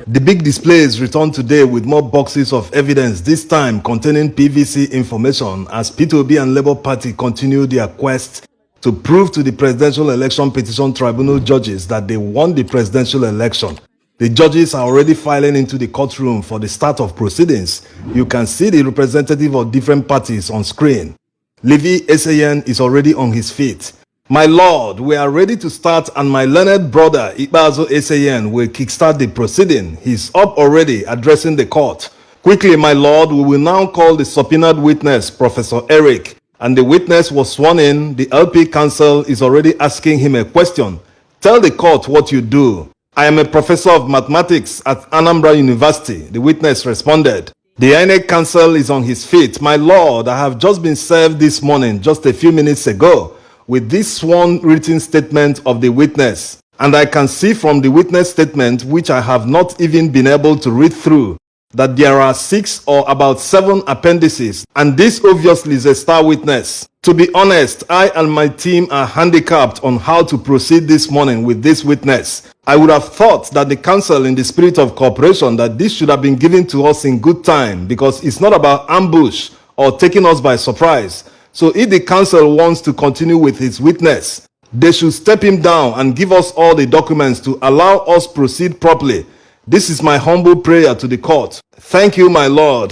The big displays return today with more boxes of evidence, this time containing PVC information, as P2B and Labour Party continue their quest to prove to the Presidential Election Petition Tribunal judges that they won the presidential election. The judges are already filing into the courtroom for the start of proceedings. You can see the representative of different parties on screen. Levi Eseyen is already on his feet. My lord, we are ready to start, and my learned brother Ibazo Eseyen will kickstart the proceeding. He's up already addressing the court. Quickly, my lord, we will now call the subpoenaed witness, Professor Eric, and the witness was sworn in. The LP counsel is already asking him a question. Tell the court what you do. I am a professor of mathematics at Anambra University, the witness responded. The Inec counsel is on his feet. My lord, I have just been served this morning, just a few minutes ago, with this sworn written statement of the witness. And I can see from the witness statement, which I have not even been able to read through, that there are 6 or about 7 appendices, and this obviously is a star witness. To be honest, I and my team are handicapped on how to proceed this morning with this witness. I would have thought that the counsel, in the spirit of cooperation, that this should have been given to us in good time, because it's not about ambush or taking us by surprise. So if the counsel wants to continue with his witness, they should step him down and give us all the documents to allow us proceed properly. This is my humble prayer to the court. Thank you, my lord.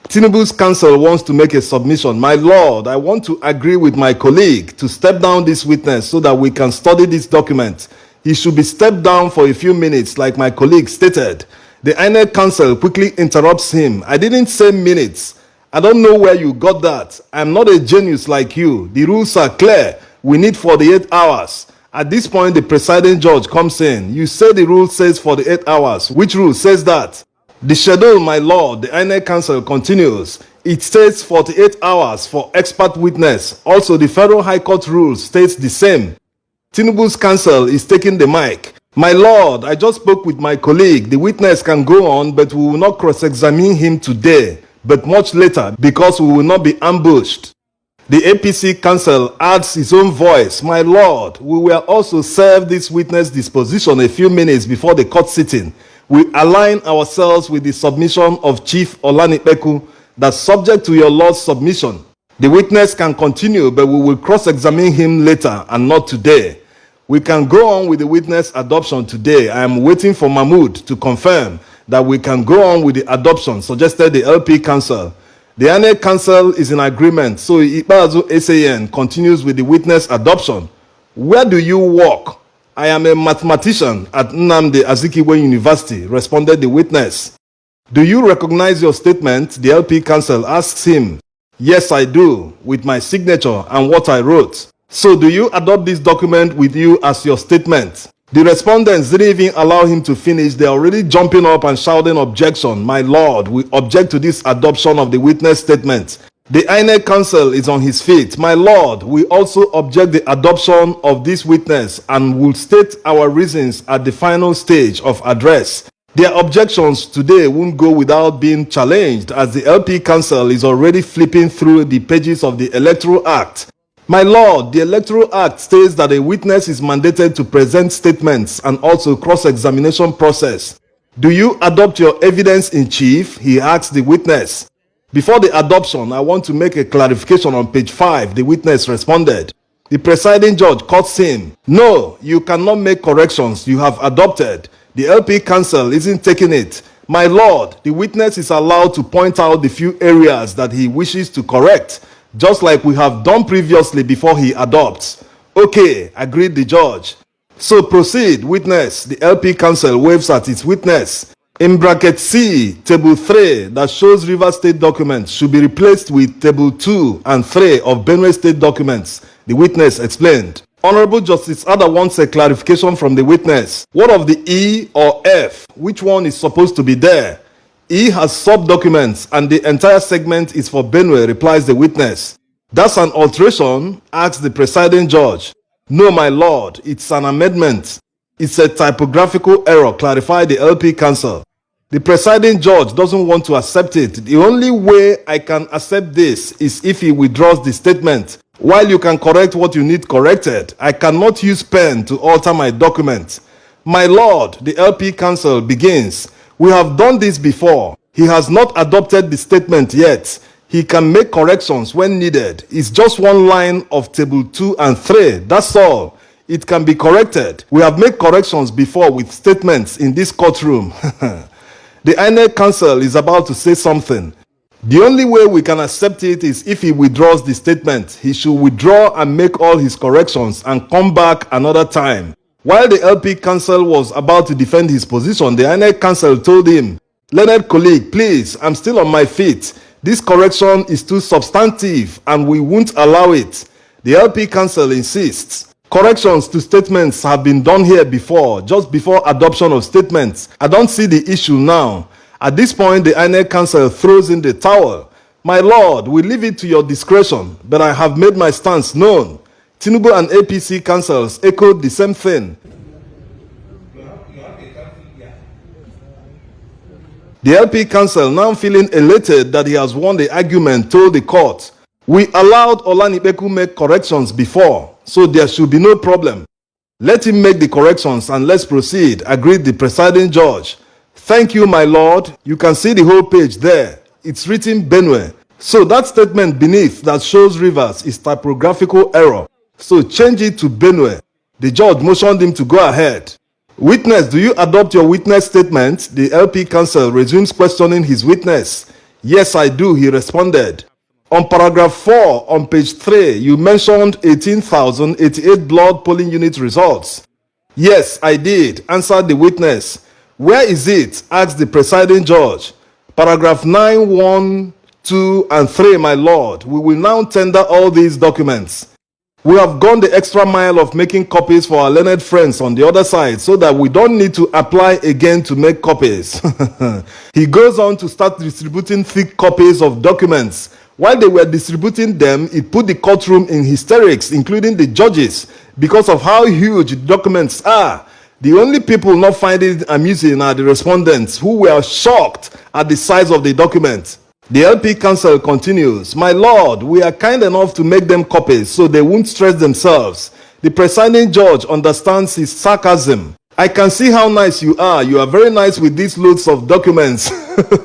Tinubu's counsel wants to make a submission. My lord, I want to agree with my colleague to step down this witness so that we can study this document. He should be stepped down for a few minutes, like my colleague stated. The INEC counsel quickly interrupts him. I didn't say minutes. I don't know where you got that. I'm not a genius like you. The rules are clear. We need 48 hours. At this point, the presiding judge comes in. You say the rule says 48 hours. Which rule says that? The schedule, my lord, the INEC counsel continues. It states 48 hours for expert witness. Also, the Federal High Court rule states the same. Tinubu's counsel is taking the mic. My lord, I just spoke with my colleague. The witness can go on, but we will not cross-examine him today, but much later, because we will not be ambushed. The APC counsel adds his own voice. My lord, we will also serve this witness disposition a few minutes before the court sitting. We align ourselves with the submission of Chief Olanipeku that subject to your lord's submission, the witness can continue, but we will cross-examine him later and not today. We can go on with the witness adoption today. I am waiting for Mahmood to confirm that we can go on with the adoption, suggested the LP counsel. The INEC counsel is in agreement, so Ibazo SAN continues with the witness adoption. Where do you work? I am a mathematician at Nnamdi Azikiwe University, responded the witness. Do you recognize your statement? The LP counsel asks him. Yes, I do, with my signature and what I wrote. So do you adopt this document with you as your statement? The respondents didn't even allow him to finish. They're already jumping up and shouting objection. My lord, we object to this adoption of the witness statement. The INEC counsel is on his feet. My lord, we also object the adoption of this witness and will state our reasons at the final stage of address. Their objections today won't go without being challenged, as the LP counsel is already flipping through the pages of the Electoral Act. My lord, the Electoral Act states that a witness is mandated to present statements and also cross-examination process. Do you adopt your evidence in chief? He asked the witness. Before the adoption, I want to make a clarification on page 5, the witness responded. The presiding judge cuts him. No, you cannot make corrections. You have adopted. The LP counsel isn't taking it. My lord, the witness is allowed to point out the few areas that he wishes to correct, just like we have done previously before he adopts. Okay, agreed the judge. So proceed, witness. The LP counsel waves at its witness. In bracket C, table 3 that shows River State documents should be replaced with table 2 and 3 of Benue State documents, the witness explained. Honorable Justice Ada wants a clarification from the witness. What of the E or F? Which one is supposed to be there? E has sub-documents and the entire segment is for Benue, replies the witness. That's an alteration, asks the presiding judge. No, my lord, it's an amendment. It's a typographical error, clarified the LP counsel. The presiding judge doesn't want to accept it. The only way I can accept this is if he withdraws the statement. While you can correct what you need corrected, I cannot use pen to alter my document. My lord, the LP counsel begins. We have done this before. He has not adopted the statement yet. He can make corrections when needed. It's just one line of table 2 and 3. That's all. It can be corrected. We have made corrections before with statements in this courtroom. The Inec counsel is about to say something. The only way we can accept it is if he withdraws the statement. He should withdraw and make all his corrections and come back another time. While the LP counsel was about to defend his position, the Inec counsel told him, "Learned colleague, please, I'm still on my feet. This correction is too substantive and we won't allow it." The LP counsel insists. Corrections to statements have been done here before, just before adoption of statements. I don't see the issue now. At this point, the Inec counsel throws in the towel. "My lord, we leave it to your discretion, but I have made my stance known." Tinubu and APC counsels echoed the same thing. The LP counsel, now feeling elated that he has won the argument, told the court, "We allowed Olanipeku make corrections before, so there should be no problem. Let him make the corrections and let's proceed," agreed the presiding judge. "Thank you, my lord." You can see the whole page there. It's written Benue. So that statement beneath that shows Rivers is typographical error. So change it to Benue. The judge motioned him to go ahead. "Witness, do you adopt your witness statement?" The LP counsel resumes questioning his witness. "Yes, I do," he responded. "On paragraph 4 on page 3, you mentioned 18,088 blood polling unit results." "Yes, I did," answered the witness. "Where is it?" asked the presiding judge. "Paragraph 9, 1, 2, and 3, my lord. We will now tender all these documents. We have gone the extra mile of making copies for our learned friends on the other side so that we don't need to apply again to make copies." He goes on to start distributing thick copies of documents. While they were distributing them, it put the courtroom in hysterics, including the judges, because of how huge the documents are. The only people not finding it amusing are the respondents, who were shocked at the size of the document. The LP counsel continues, "My lord, we are kind enough to make them copies so they won't stress themselves." The presiding judge understands his sarcasm. "I can see how nice you are. You are very nice with these loads of documents."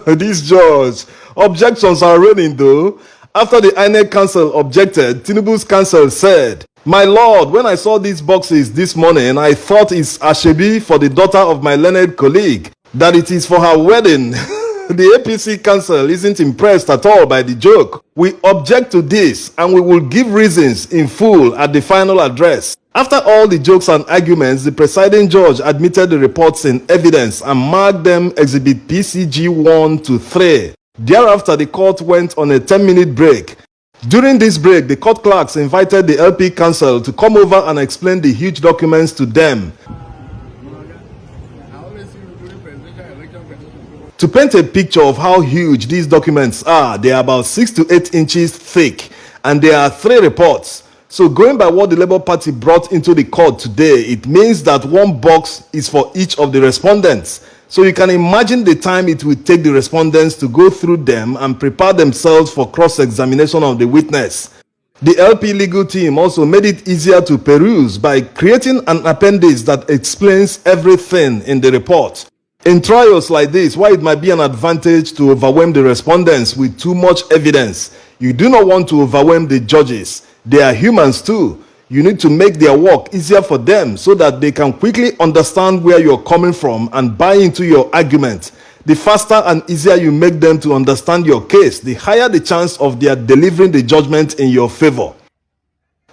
This judge. Objections are raining though. After the Inec counsel objected, Tinubu's counsel said, "My lord, when I saw these boxes this morning, I thought it's Ashebi for the daughter of my learned colleague, that it is for her wedding." The APC counsel isn't impressed at all by the joke. "We object to this and we will give reasons in full at the final address." After all the jokes and arguments, the presiding judge admitted the reports in evidence and marked them Exhibit PCG 1 to 3. Thereafter, the court went on a 10-minute break. During this break, the court clerks invited the LP counsel to come over and explain the huge documents to them. To paint a picture of how huge these documents are, they are about 6 to 8 inches thick, and there are 3 reports. So going by what the Labour Party brought into the court today, it means that one box is for each of the respondents. So you can imagine the time it will take the respondents to go through them and prepare themselves for cross-examination of the witness. The LP legal team also made it easier to peruse by creating an appendix that explains everything in the report. In trials like this, while it might be an advantage to overwhelm the respondents with too much evidence, you do not want to overwhelm the judges. They are humans too. You need to make their work easier for them so that they can quickly understand where you're coming from and buy into your argument. The faster and easier you make them to understand your case, the higher the chance of their delivering the judgment in your favor.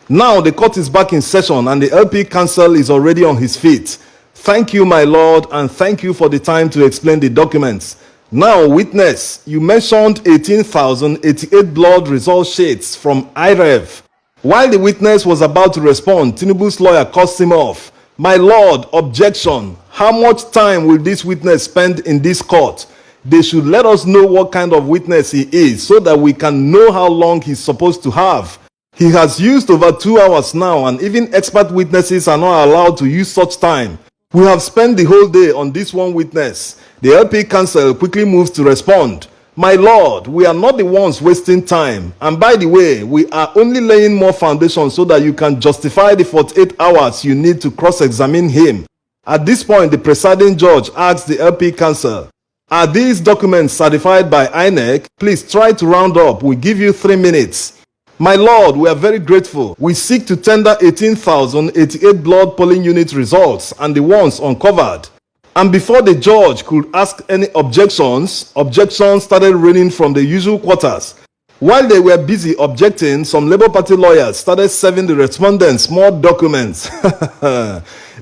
Now the court is back in session and the LP counsel is already on his feet. "Thank you, my lord, and thank you for the time to explain the documents. Now, witness, you mentioned 18,088 blood result sheets from IREV. While the witness was about to respond, Tinubu's lawyer cut him off. "My lord, objection. How much time will this witness spend in this court? They should let us know what kind of witness he is so that we can know how long he's supposed to have. He has used over 2 hours now, and even expert witnesses are not allowed to use such time. We have spent the whole day on this one witness." The LP counsel quickly moves to respond. "My lord, we are not the ones wasting time. And by the way, we are only laying more foundation so that you can justify the 48 hours you need to cross-examine him. At this point, the presiding judge asked the LP counsel, "Are these documents certified by Inec? Please try to round up. We give you 3 minutes." "My lord, we are very grateful. We seek to tender 18,088 blood polling unit results and the ones uncovered." And before the judge could ask any objections started raining from the usual quarters. While they were busy objecting, some Labour Party lawyers started serving the respondents more documents.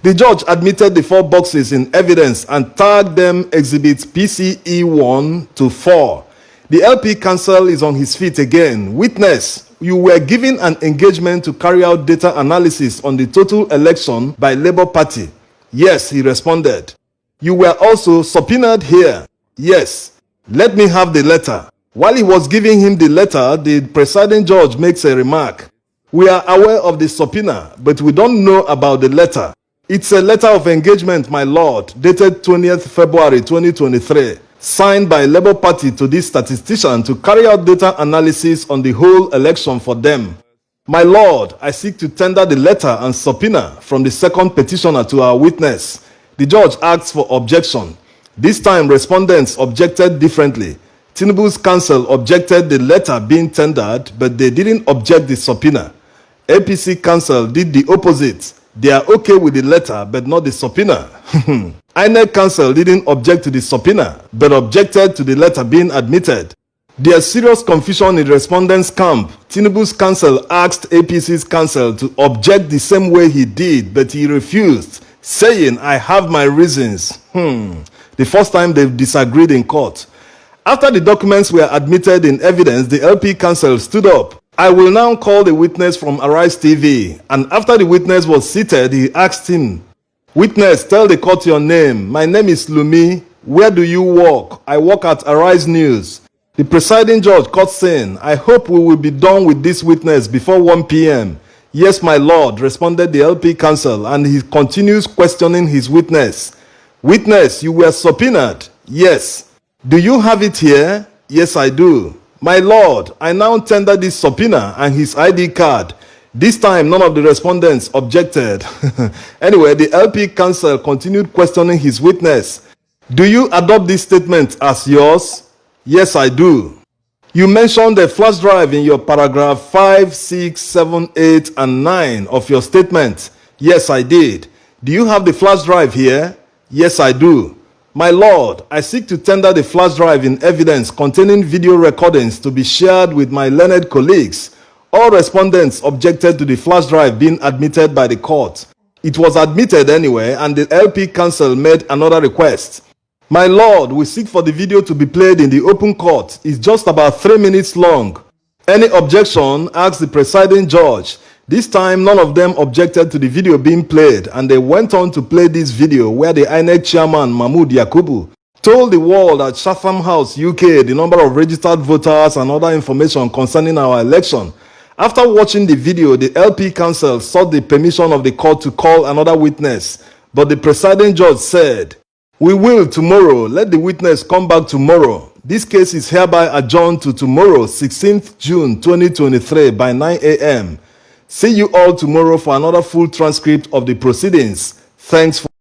The judge admitted the 4 boxes in evidence and tagged them Exhibits PCE 1 to 4. The LP counsel is on his feet again. "Witness, you were given an engagement to carry out data analysis on the total election by Labour Party." "Yes," he responded. "You were also subpoenaed here." "Yes." "Let me have the letter." While he was giving him the letter, the presiding judge makes a remark. "We are aware of the subpoena, but we don't know about the letter. It's a letter of engagement, my lord, dated 20th February 2023, signed by Labour Party to this statistician to carry out data analysis on the whole election for them. My lord, I seek to tender the letter and subpoena from the second petitioner to our witness." The judge asked for objection. This time, respondents objected differently. Tinubu's counsel objected the letter being tendered, but they didn't object the subpoena. APC counsel did the opposite. They are okay with the letter, but not the subpoena. Inec counsel didn't object to the subpoena, but objected to the letter being admitted. There's serious confusion in respondents' camp. Tinubu's counsel asked APC's counsel to object the same way he did, but he refused, saying, "I have my reasons." The first time they've disagreed in court. After the documents were admitted in evidence, the LP counsel stood up. "I will now call the witness from Arise TV." And after the witness was seated, he asked him, "Witness, tell the court your name." "My name is Lumi. Where do you work?" "I work at Arise News." The presiding judge cut saying, "I hope we will be done with this witness before 1 p.m. "Yes, my lord," responded the LP counsel, and he continues questioning his witness. "Witness, you were subpoenaed." "Yes." "Do you have it here?" "Yes, I do." "My lord, I now tender this subpoena and his ID card." This time, none of the respondents objected. Anyway, the LP counsel continued questioning his witness. "Do you adopt this statement as yours?" "Yes, I do." "You mentioned a flash drive in your paragraph 5, 6, 7, 8, and 9 of your statement." "Yes, I did." "Do you have the flash drive here?" "Yes, I do." "My lord, I seek to tender the flash drive in evidence containing video recordings to be shared with my learned colleagues." All respondents objected to the flash drive being admitted by the court. It was admitted anyway, and the LP counsel made another request. "My lord, we seek for the video to be played in the open court. It's just about 3 minutes long." "Any objection?" asked the presiding judge. This time, none of them objected to the video being played, and they went on to play this video where the Inec chairman, Mahmood Yakubu, told the world at Chatham House, UK, the number of registered voters and other information concerning our election. After watching the video, the LP counsel sought the permission of the court to call another witness, but the presiding judge said, "We will tomorrow. Let the witness come back tomorrow. This case is hereby adjourned to tomorrow, 16th June 2023 by 9 a.m. See you all tomorrow for another full transcript of the proceedings. Thanks for